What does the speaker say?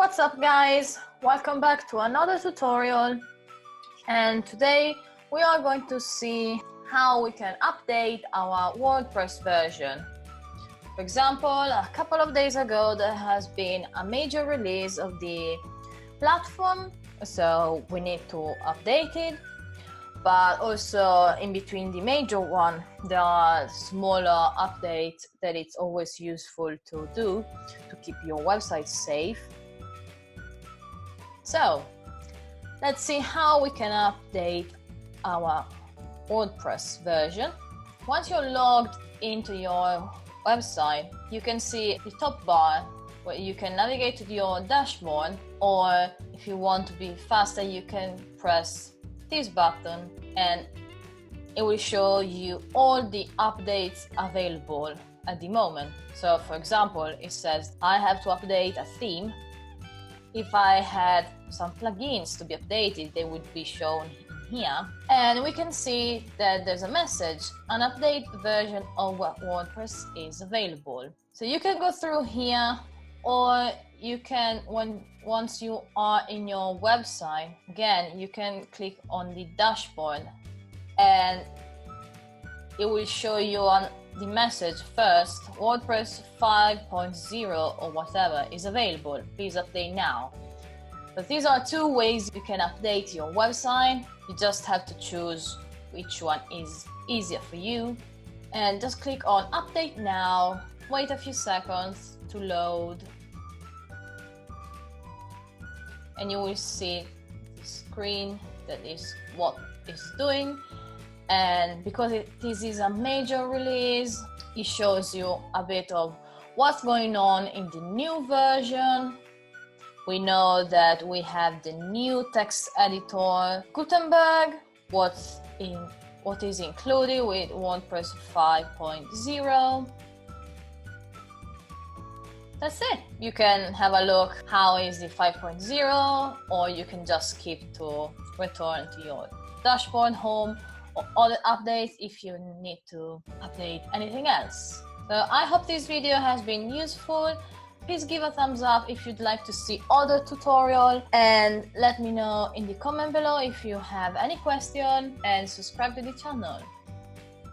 What's up guys? Welcome back to another tutorial, and today we are going to see how we can update our WordPress version. For example, a couple of days ago there has been a major release of the platform, so we need to update it. But also in between the major one, there are smaller updates that it's always useful to do to keep your website safe. So let's see how we can update our WordPress version. Once you're logged into your website, you can see the top bar where you can navigate to your dashboard, or if you want to be faster, you can press this button and it will show you all the updates available at the moment. So for example, it says I have to update a theme. If I had some plugins to be updated, they would be shown here, and we can see that there's a message, an update version of WordPress is available. So you can go through here, or you can, once you are in your website, again, you can click on the dashboard and it will show you on the message first, WordPress 5.0 or whatever is available, please update now. But these are two ways you can update your website. You just have to choose which one is easier for you, and just click on update now, wait a few seconds to load, and you will see the screen that is what it's doing. And because this is a major release, it shows you a bit of what's going on in the new version. We know that we have the new text editor Gutenberg, what is included with WordPress 5.0. That's it. You can have a look how is the 5.0, or you can just skip to return to your dashboard, home, or other updates if you need to update anything else. So I hope this video has been useful. Please give a thumbs up if you'd like to see other tutorials, and let me know in the comment below if you have any question, and subscribe to the channel.